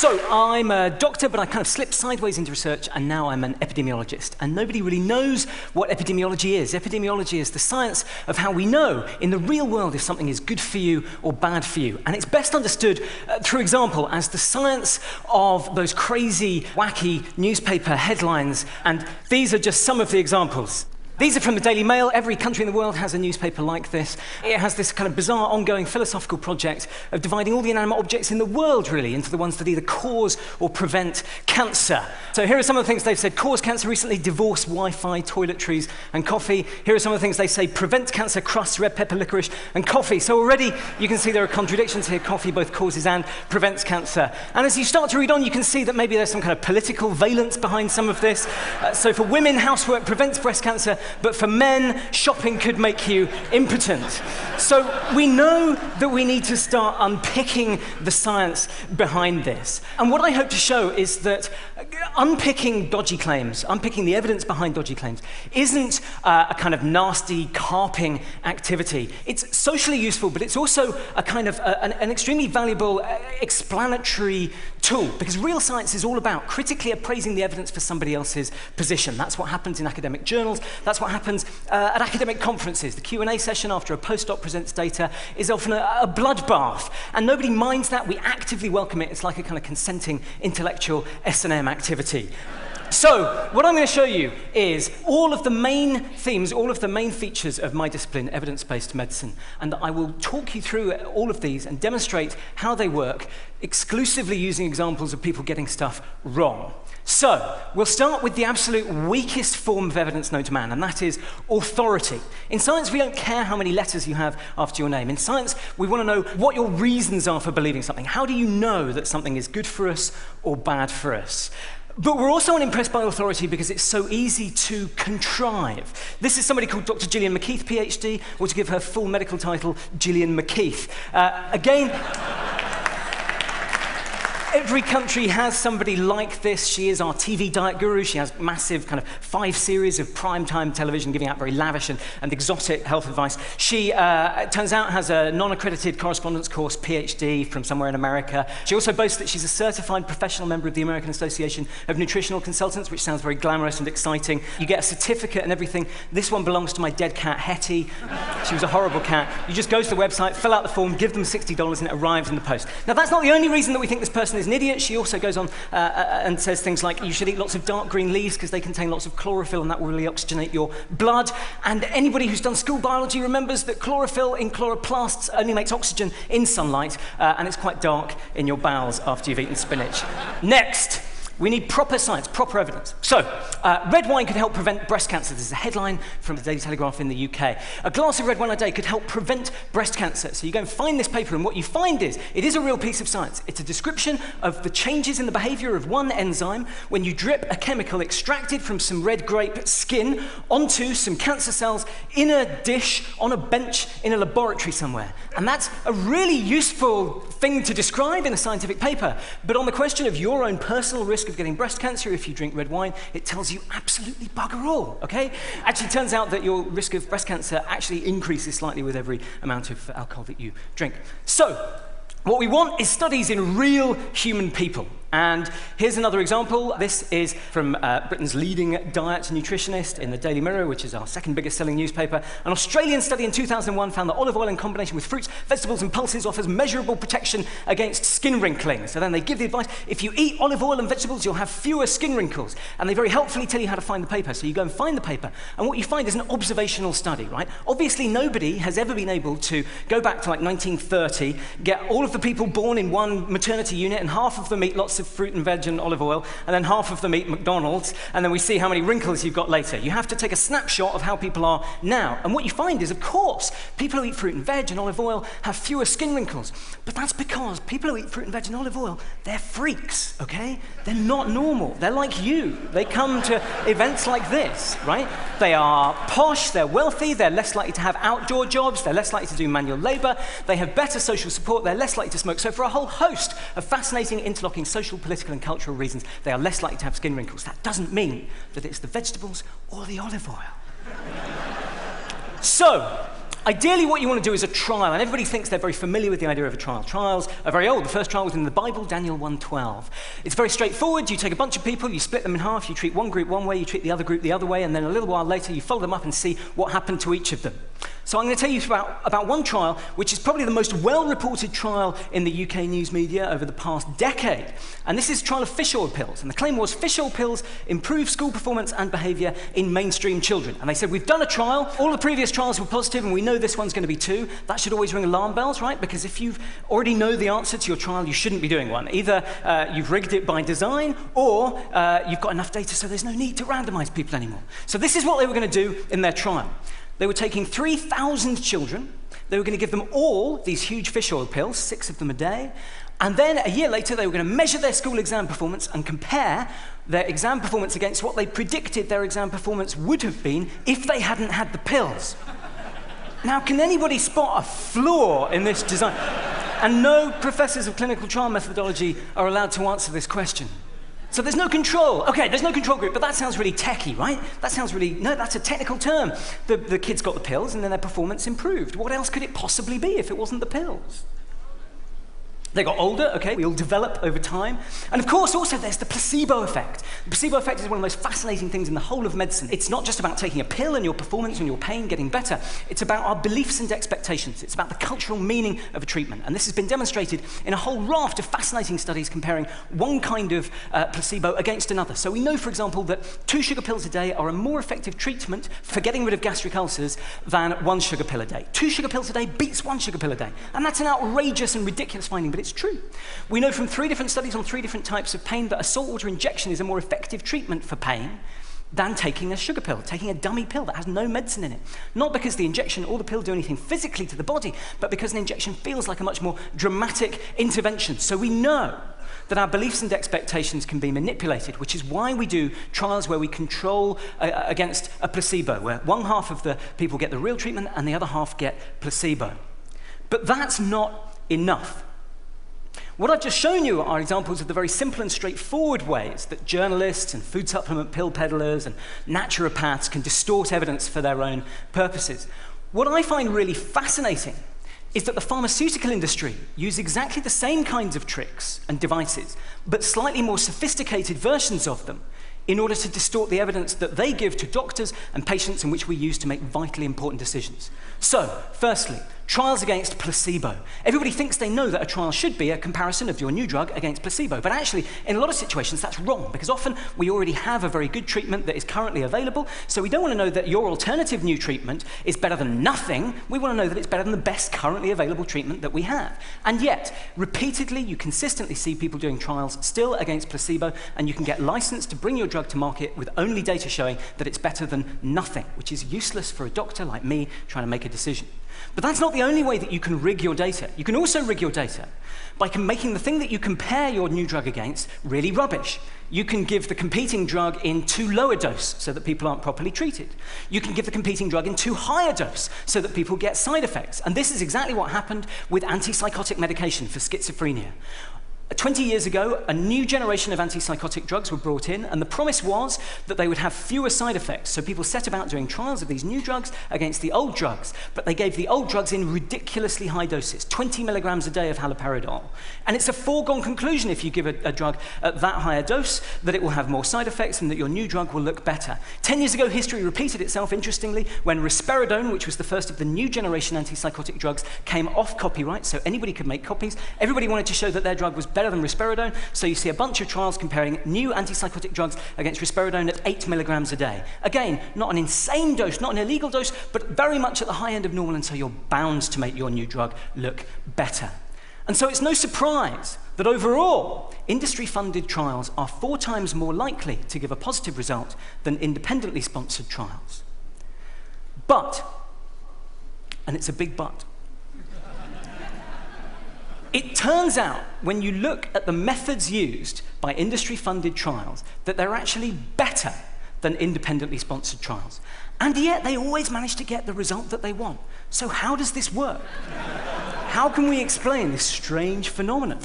So I'm a doctor, but I kind of slipped sideways into research, and now I'm an epidemiologist. And nobody really knows what epidemiology is. Epidemiology is the science of how we know in the real world if something is good for you or bad for you. And it's best understood, through example, as the science of those crazy, wacky newspaper headlines. And these are just some of the examples. These are from the Daily Mail. Every country in the world has a newspaper like this. It has this kind of bizarre, ongoing philosophical project of dividing all the inanimate objects in the world, really, into the ones that either cause or prevent cancer. So here are some of the things they've said. Cause cancer recently: divorce, Wi-Fi, toiletries, and coffee. Here are some of the things they say: prevent cancer, crusts, red pepper, licorice, and coffee. So already you can see there are contradictions here. Coffee both causes and prevents cancer. And as you start to read on, you can see that maybe there's some kind of political valence behind some of this. So for women, housework prevents breast cancer, but for men, shopping could make you impotent. So we know that we need to start unpicking the science behind this. And what I hope to show is that unpicking dodgy claims, unpicking the evidence behind dodgy claims, isn't a kind of nasty carping activity. It's socially useful, but it's also a kind of an extremely valuable explanatory tool, because real science is all about critically appraising the evidence for somebody else's position. That's what happens in academic journals. That's what happens at academic conferences. The Q&A session after a postdoc presents data is often a bloodbath, and nobody minds that. We actively welcome it. It's like a kind of consenting intellectual S&M activity. So, what I'm going to show you is all of the main themes, all of the main features of my discipline, evidence-based medicine, and I will talk you through all of these and demonstrate how they work, exclusively using examples of people getting stuff wrong. So, we'll start with the absolute weakest form of evidence known to man, and that is authority. In science, we don't care how many letters you have after your name. In science, we want to know what your reasons are for believing something. How do you know that something is good for us or bad for us? But we're also unimpressed by authority because it's so easy to contrive. This is somebody called Dr. Gillian McKeith, PhD, or to give her full medical title, Gillian McKeith. Again, every country has somebody like this. She is our TV diet guru. She has massive kind of 5 series of primetime television giving out very lavish and exotic health advice. She, it turns out, has a non-accredited correspondence course PhD from somewhere in America. She also boasts that she's a certified professional member of the American Association of Nutritional Consultants, which sounds very glamorous and exciting. You get a certificate and everything. This one belongs to my dead cat, Hetty. She was a horrible cat. You just go to the website, fill out the form, give them $60, and it arrives in the post. Now, that's not the only reason that we think this person is an idiot. She also goes on and says things like you should eat lots of dark green leaves because they contain lots of chlorophyll and that will really oxygenate your blood. And anybody who's done school biology remembers that chlorophyll in chloroplasts only makes oxygen in sunlight, and it's quite dark in your bowels after you've eaten spinach. Next. We need proper science, proper evidence. So, red wine could help prevent breast cancer. This is a headline from the Daily Telegraph in the UK. A glass of red wine a day could help prevent breast cancer. So you go and find this paper, and what you find is, it is a real piece of science. It's a description of the changes in the behavior of one enzyme when you drip a chemical extracted from some red grape skin onto some cancer cells in a dish on a bench in a laboratory somewhere. And that's a really useful thing to describe in a scientific paper. But on the question of your own personal risk of getting breast cancer if you drink red wine, it tells you absolutely bugger all, okay? Actually, it turns out that your risk of breast cancer actually increases slightly with every amount of alcohol that you drink. So, what we want is studies in real human people. And here's another example. This is from Britain's leading diet nutritionist in the Daily Mirror, which is our second biggest selling newspaper. An Australian study in 2001 found that olive oil in combination with fruits, vegetables, and pulses offers measurable protection against skin wrinkling. So then they give the advice, if you eat olive oil and vegetables, you'll have fewer skin wrinkles. And they very helpfully tell you how to find the paper. So you go and find the paper, and what you find is an observational study, right? Obviously, nobody has ever been able to go back to like 1930, get all of the people born in one maternity unit, and half of them eat lots of fruit and veg and olive oil, and then half of them eat McDonald's, and then we see how many wrinkles you've got later. You have to take a snapshot of how people are now. And what you find is, of course, people who eat fruit and veg and olive oil have fewer skin wrinkles. But that's because people who eat fruit and veg and olive oil, they're freaks, okay? They're not normal. They're like you. They come to events like this, right? They are posh, they're wealthy, they're less likely to have outdoor jobs, they're less likely to do manual labor, they have better social support, they're less likely to smoke. So for a whole host of fascinating, interlocking social, political, and cultural reasons, they are less likely to have skin wrinkles. That doesn't mean that it's the vegetables or the olive oil. So, Ideally, what you want to do is a trial, and everybody thinks they're very familiar with the idea of a trial. Trials are very old. The first trial was in the Bible, Daniel 1:12. It's very straightforward. You take a bunch of people, you split them in half, you treat one group one way, you treat the other group the other way, and then a little while later, you follow them up and see what happened to each of them. So I'm going to tell you about one trial, which is probably the most well-reported trial in the UK news media over the past decade. And this is a trial of fish oil pills. And the claim was fish oil pills improve school performance and behavior in mainstream children. And they said, we've done a trial. All the previous trials were positive, and we know this one's going to be too. That should always ring alarm bells, right? Because if you already know the answer to your trial, you shouldn't be doing one. Either you've rigged it by design, or you've got enough data so there's no need to randomize people anymore. So this is what they were going to do in their trial. They were taking 3,000 children. They were going to give them all these huge fish oil pills, 6 of them a day. And then a year later, they were going to measure their school exam performance and compare their exam performance against what they predicted their exam performance would have been if they hadn't had the pills. Now, can anybody spot a flaw in this design? And no professors of clinical trial methodology are allowed to answer this question. So there's no control. Okay, there's no control group, but that sounds really techie, right? That sounds really, no, that's a technical term. The kids got the pills and then their performance improved. What else could it possibly be if it wasn't the pills? They got older, okay, we all develop over time. And of course, also there's the placebo effect. The placebo effect is one of the most fascinating things in the whole of medicine. It's not just about taking a pill and your performance and your pain getting better. It's about our beliefs and expectations. It's about the cultural meaning of a treatment. And this has been demonstrated in a whole raft of fascinating studies comparing one kind of placebo against another. So we know, for example, that 2 sugar pills a day are a more effective treatment for getting rid of gastric ulcers than 1 sugar pill a day. 2 sugar pills a day beats 1 sugar pill a day. And that's an outrageous and ridiculous finding, but it's true. We know from 3 different studies on 3 different types of pain that a saltwater injection is a more effective treatment for pain than taking a sugar pill, taking a dummy pill that has no medicine in it. Not because the injection or the pill do anything physically to the body, but because an injection feels like a much more dramatic intervention. So we know that our beliefs and expectations can be manipulated, which is why we do trials where we control against a placebo, where one half of the people get the real treatment and the other half get placebo. But that's not enough. What I've just shown you are examples of the very simple and straightforward ways that journalists and food supplement pill peddlers and naturopaths can distort evidence for their own purposes. What I find really fascinating is that the pharmaceutical industry use exactly the same kinds of tricks and devices, but slightly more sophisticated versions of them, in order to distort the evidence that they give to doctors and patients and which we use to make vitally important decisions. So, firstly, trials against placebo. Everybody thinks they know that a trial should be a comparison of your new drug against placebo, but actually, in a lot of situations, that's wrong, because often we already have a very good treatment that is currently available, so we don't want to know that your alternative new treatment is better than nothing. We want to know that it's better than the best currently available treatment that we have. And yet, repeatedly, you consistently see people doing trials still against placebo, and you can get licensed to bring your drug to market with only data showing that it's better than nothing, which is useless for a doctor like me trying to make a decision. But that's not the only way that you can rig your data. You can also rig your data by making the thing that you compare your new drug against really rubbish. You can give the competing drug in too low a dose so that people aren't properly treated. You can give the competing drug in too high a dose so that people get side effects. And this is exactly what happened with antipsychotic medication for schizophrenia. 20 years ago, a new generation of antipsychotic drugs were brought in, and the promise was that they would have fewer side effects. So people set about doing trials of these new drugs against the old drugs, but they gave the old drugs in ridiculously high doses, 20 milligrams a day of haloperidol. And it's a foregone conclusion if you give a drug at that higher dose that it will have more side effects and that your new drug will look better. 10 years ago, history repeated itself, interestingly, when risperidone, which was the first of the new generation antipsychotic drugs, came off copyright, so anybody could make copies. Everybody wanted to show that their drug was better than risperidone, so you see a bunch of trials comparing new antipsychotic drugs against risperidone at 8 milligrams a day. Again, not an insane dose, not an illegal dose, but very much at the high end of normal, and so you're bound to make your new drug look better. And so it's no surprise that overall, industry-funded trials are 4 times more likely to give a positive result than independently sponsored trials. But, and it's a big but, it turns out, when you look at the methods used by industry-funded trials, that they're actually better than independently sponsored trials. And yet, they always manage to get the result that they want. So how does this work? How can we explain this strange phenomenon?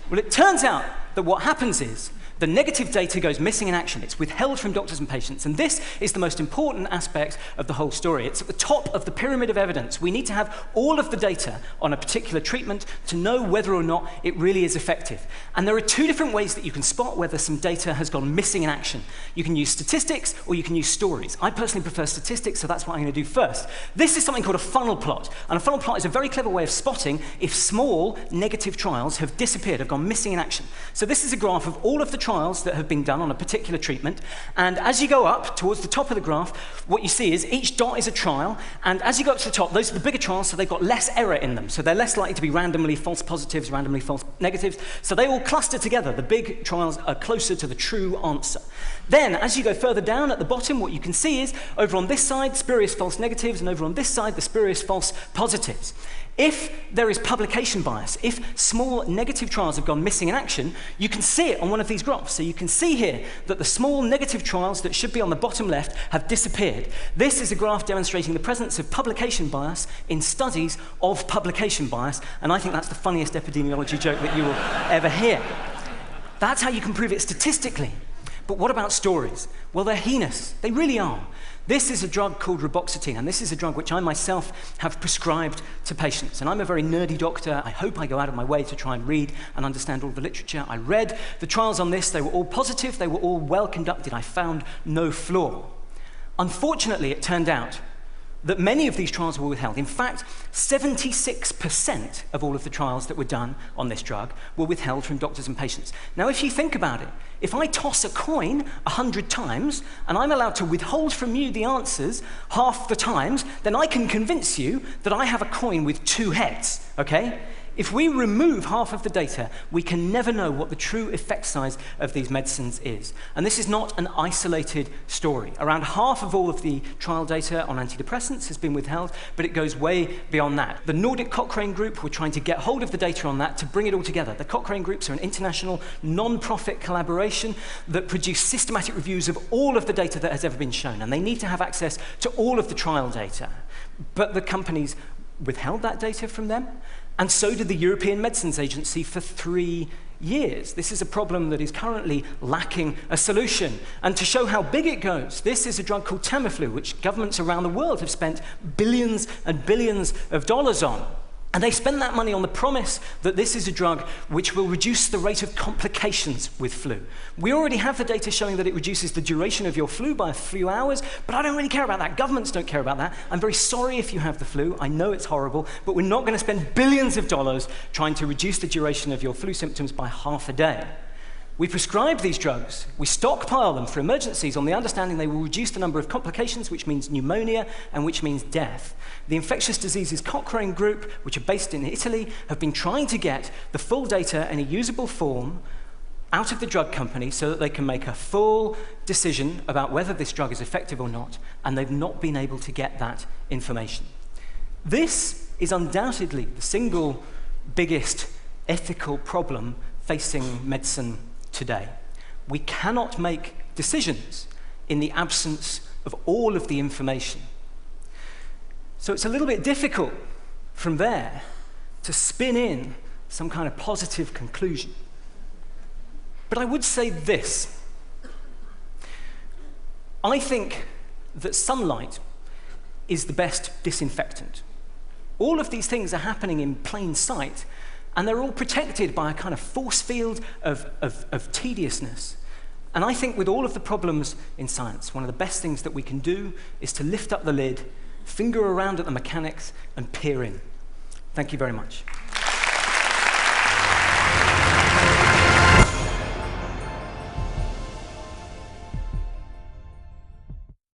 Well, it turns out that what happens is The negative data goes missing in action. It's withheld from doctors and patients. And this is the most important aspect of the whole story. It's at the top of the pyramid of evidence. We need to have all of the data on a particular treatment to know whether or not it really is effective. And there are two different ways that you can spot whether some data has gone missing in action. You can use statistics or you can use stories. I personally prefer statistics, so that's what I'm going to do first. This is something called a funnel plot. And a funnel plot is a very clever way of spotting if small negative trials have disappeared, have gone missing in action. So this is a graph of all of the trials that have been done on a particular treatment. And as you go up towards the top of the graph, what you see is each dot is a trial. And as you go up to the top, those are the bigger trials, so they've got less error in them. So they're less likely to be randomly false positives, randomly false negatives. So they all cluster together. The big trials are closer to the true answer. Then, as you go further down at the bottom, what you can see is over on this side, spurious false negatives, and over on this side, the spurious false positives. If there is publication bias, if small negative trials have gone missing in action, you can see it on one of these graphs. So you can see here that the small negative trials that should be on the bottom left have disappeared. This is a graph demonstrating the presence of publication bias in studies of publication bias, and I think that's the funniest epidemiology joke that you will ever hear. That's how you can prove it statistically. But what about stories? Well, they're heinous. They really are. This is a drug called reboxetine, and this is a drug which I myself have prescribed to patients. And I'm a very nerdy doctor. I hope I go out of my way to try and read and understand all the literature. I read the trials on this. They were all positive. They were all well conducted. I found no flaw. Unfortunately, it turned out that many of these trials were withheld. In fact, 76% of all of the trials that were done on this drug were withheld from doctors and patients. Now, if you think about it, if I toss a coin 100 times and I'm allowed to withhold from you the answers half the times, then I can convince you that I have a coin with two heads, okay? If we remove half of the data, we can never know what the true effect size of these medicines is. And this is not an isolated story. Around half of all of the trial data on antidepressants has been withheld, but it goes way beyond that. The Nordic Cochrane Group were trying to get hold of the data on that to bring it all together. The Cochrane Groups are an international non-profit collaboration that produce systematic reviews of all of the data that has ever been shown, and they need to have access to all of the trial data. But the companies withheld that data from them, and so did the European Medicines Agency for 3 years. This is a problem that is currently lacking a solution. And to show how big it goes, this is a drug called Tamiflu, which governments around the world have spent billions and billions of dollars on. And they spend that money on the promise that this is a drug which will reduce the rate of complications with flu. We already have the data showing that it reduces the duration of your flu by a few hours, but I don't really care about that. Governments don't care about that. I'm very sorry if you have the flu. I know it's horrible, but we're not going to spend billions of dollars trying to reduce the duration of your flu symptoms by half a day. We prescribe these drugs, we stockpile them for emergencies on the understanding they will reduce the number of complications, which means pneumonia and which means death. The Infectious Diseases Cochrane Group, which are based in Italy, have been trying to get the full data in a usable form out of the drug company so that they can make a full decision about whether this drug is effective or not, and they've not been able to get that information. This is undoubtedly the single biggest ethical problem facing medicine today. We cannot make decisions in the absence of all of the information. So it's a little bit difficult from there to spin in some kind of positive conclusion. But I would say this. I think that sunlight is the best disinfectant. All of these things are happening in plain sight, and they're all protected by a kind of force field of tediousness. And I think with all of the problems in science, one of the best things that we can do is to lift up the lid, finger around at the mechanics, and peer in. Thank you very much.